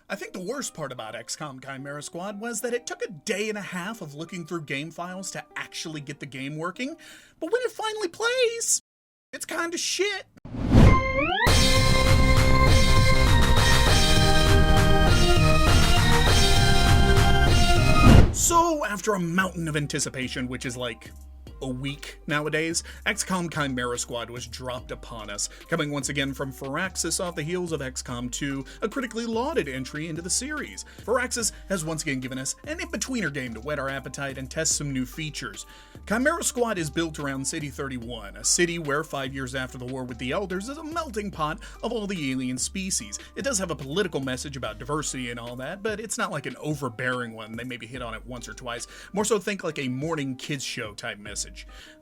I think the worst part about XCOM Chimera Squad was that it took a day and a half of looking through game files to actually get the game working, but when it finally plays, it's kinda shit. So, after a mountain of anticipation, which is like a week nowadays, XCOM Chimera Squad was dropped upon us, coming once again from Firaxis off the heels of XCOM 2, a critically lauded entry into the series. Firaxis has once again given us an in-betweener game to whet our appetite and test some new features. Chimera Squad is built around City 31, a city where 5 years after the war with the Elders is a melting pot of all the alien species. It does have a political message about diversity and all that, but it's not like an overbearing one. They maybe hit on it once or twice. More so think like a morning kids show type message.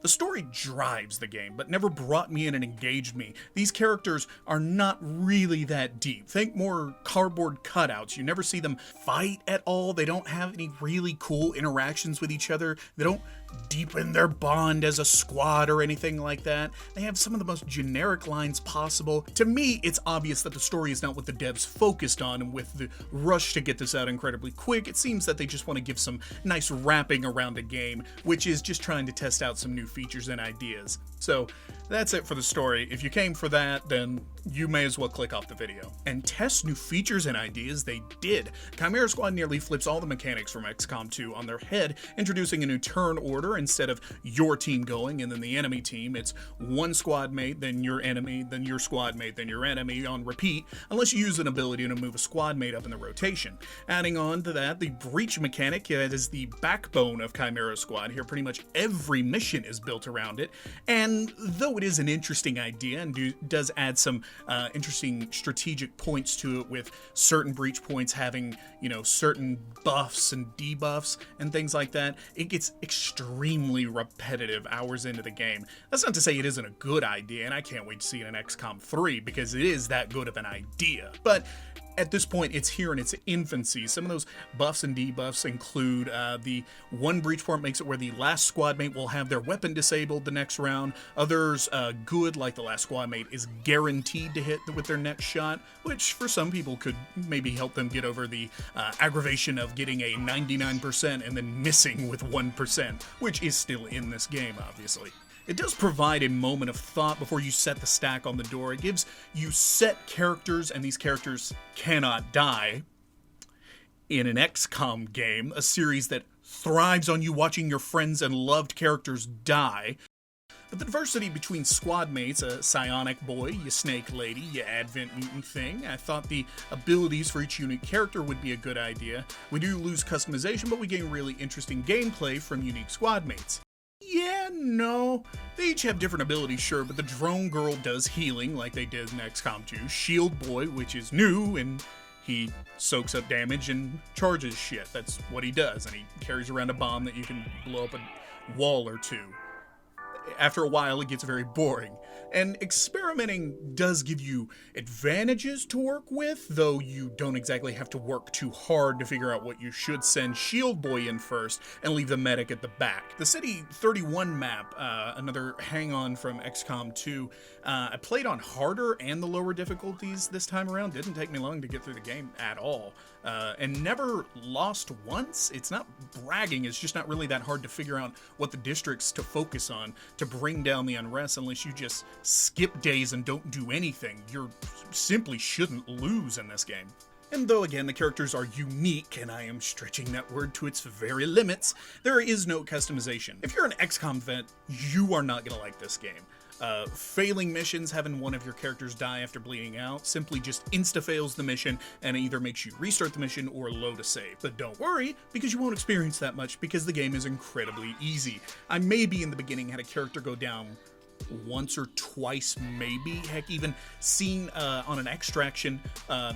The story drives the game, but never brought me in and engaged me. These characters are not really that deep. Think more cardboard cutouts. You never see them fight at all. They don't have any really cool interactions with each other. They don't deepen their bond as a squad or anything like that. They have some of the most generic lines possible. To me, it's obvious that the story is not what the devs focused on, and with the rush to get this out incredibly quick, it seems that they just want to give some nice wrapping around a game, which is just trying to test out some new features and ideas. So that's it for the story. If you came for that, then you may as well click off the video. And test new features and ideas they did. Chimera Squad nearly flips all the mechanics from XCOM 2 on their head, introducing a new turn order. Instead of your team going and then the enemy team, it's one squad mate, then your enemy, then your squad mate, then your enemy on repeat, unless you use an ability to move a squad mate up in the rotation. Adding on to that, the breach mechanic is the backbone of Chimera Squad. Here pretty much every mission is built around it, and though it is an interesting idea and does add some interesting strategic points to it, with certain breach points having, certain buffs and debuffs and things like that, it gets extremely repetitive hours into the game. That's not to say it isn't a good idea, and I can't wait to see it in XCOM 3 because it is that good of an idea. But at this point, it's here in its infancy. Some of those buffs and debuffs include the one breach point makes it where the last squad mate will have their weapon disabled the next round. Others, good, like the last squad mate, is guaranteed to hit with their next shot, which for some people could maybe help them get over the aggravation of getting a 99% and then missing with 1%, which is still in this game, obviously. It does provide a moment of thought before you set the stack on the door. It gives you set characters, and these characters cannot die. In an XCOM game, a series that thrives on you watching your friends and loved characters die. But the diversity between squad mates, a psionic boy, you snake lady, you advent mutant thing, I thought the abilities for each unique character would be a good idea. We do lose customization, but we gain really interesting gameplay from unique squad mates. Yeah, no. They each have different abilities, sure, but the drone girl does healing like they did in XCOM 2. Shield boy, which is new, and he soaks up damage and charges shit. That's what he does, and he carries around a bomb that you can blow up a wall or two. After a while, it gets very boring. And experimenting does give you advantages to work with, though you don't exactly have to work too hard to figure out what you should send Shield Boy in first and leave the medic at the back. The City 31 map, another hang-on from XCOM 2, I played on harder and the lower difficulties this time around. Didn't take me long to get through the game at all. And never lost once. It's not bragging, it's just not really that hard to figure out what the districts to focus on to bring down the unrest, unless you just skip days and don't do anything. You simply shouldn't lose in this game. And though again the characters are unique, and I am stretching that word to its very limits, there is no customization. If you're an XCOM vet, you are not going to like this game. Failing missions, having one of your characters die after bleeding out, simply just insta-fails the mission, and it either makes you restart the mission or load a save. But don't worry, because you won't experience that much, because the game is incredibly easy. I maybe in the beginning had a character go down once or twice, maybe. Heck, even seen on an extraction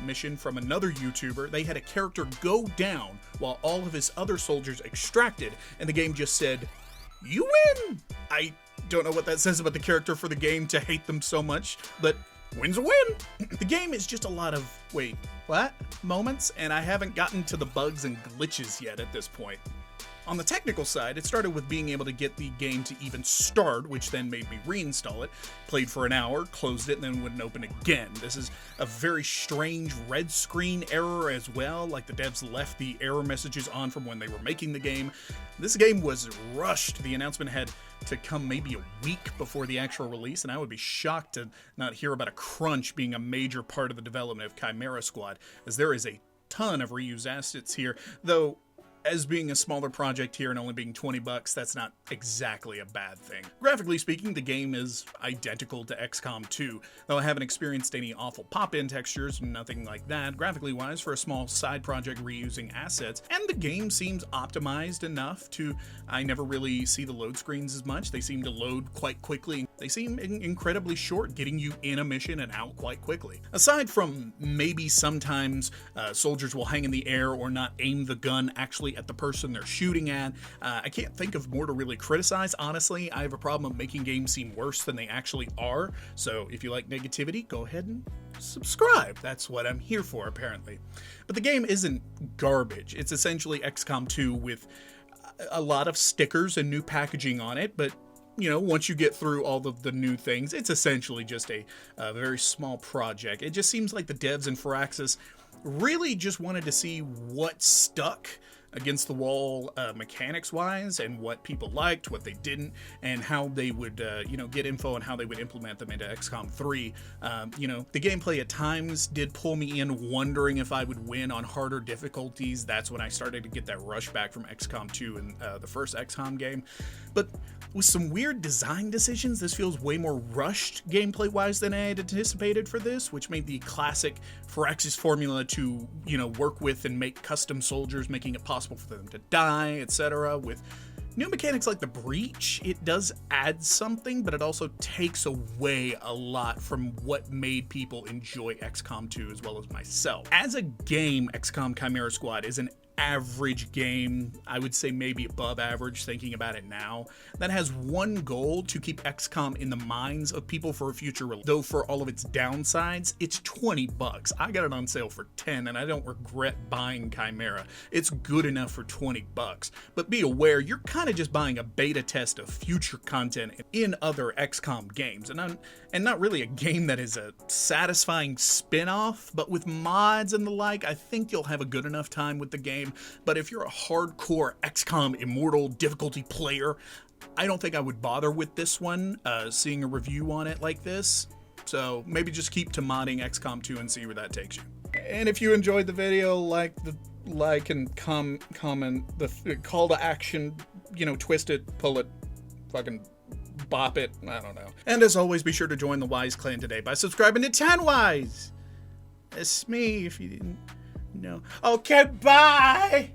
mission from another YouTuber, they had a character go down while all of his other soldiers extracted, and the game just said, "You win!" I don't know what that says about the character for the game to hate them so much, but win's a win! The game is just a lot of, wait, what? Moments, and I haven't gotten to the bugs and glitches yet at this point. On the technical side, it started with being able to get the game to even start, which then made me reinstall it. Played for an hour, closed it, and then wouldn't open again. This is a very strange red screen error as well, like the devs left the error messages on from when they were making the game. This game was rushed. The announcement had to come maybe a week before the actual release, and I would be shocked to not hear about a crunch being a major part of the development of Chimera Squad, as there is a ton of reused assets here, though as being a smaller project here and only being $20, that's not exactly a bad thing. Graphically speaking, the game is identical to XCOM 2, though I haven't experienced any awful pop-in textures, nothing like that, graphically wise, for a small side project reusing assets, and the game seems optimized enough to, I never really see the load screens as much. They seem to load quite quickly. They seem incredibly short, getting you in a mission and out quite quickly. Aside from maybe sometimes soldiers will hang in the air or not aim the gun actually at the person they're shooting at, I can't think of more to really criticize. Honestly, I have a problem of making games seem worse than they actually are, so if you like negativity, go ahead and subscribe. That's what I'm here for, apparently. But the game isn't garbage. It's essentially XCOM 2 with a lot of stickers and new packaging on it, but you know, once you get through all of the new things, it's essentially just a very small project. It just seems like the devs in Firaxis really just wanted to see what stuck against the wall mechanics wise, and what people liked, what they didn't, and how they would get info on how they would implement them into XCOM 3. The gameplay at times did pull me in wondering if I would win on harder difficulties. That's when I started to get that rush back from XCOM 2 and the first XCOM game. But with some weird design decisions, this feels way more rushed gameplay wise than I had anticipated for this, which made the classic Firaxis formula to work with and make custom soldiers, making it possible for them to die, etc. With new mechanics like the breach, it does add something, but it also takes away a lot from what made people enjoy XCOM 2 as well as myself. As a game, XCOM Chimera Squad is an average game, I would say maybe above average thinking about it now, that has one goal: to keep XCOM in the minds of people for a future release. Though for all of its downsides, it's $20. I got it on sale for $10 and I don't regret buying Chimera. It's good enough for $20. But be aware, you're kind of just buying a beta test of future content in other XCOM games, and not really a game that is a satisfying spin-off, but with mods and the like, I think you'll have a good enough time with the game. But if you're a hardcore XCOM Immortal difficulty player, I don't think I would bother with this one, seeing a review on it like this. So maybe just keep to modding XCOM 2 and see where that takes you. And if you enjoyed the video, like and comment, the call to action, twist it, pull it, fucking bop it, I don't know. And as always, be sure to join the Wise Clan today by subscribing to 10 Wise. It's me if you didn't know. Okay, bye!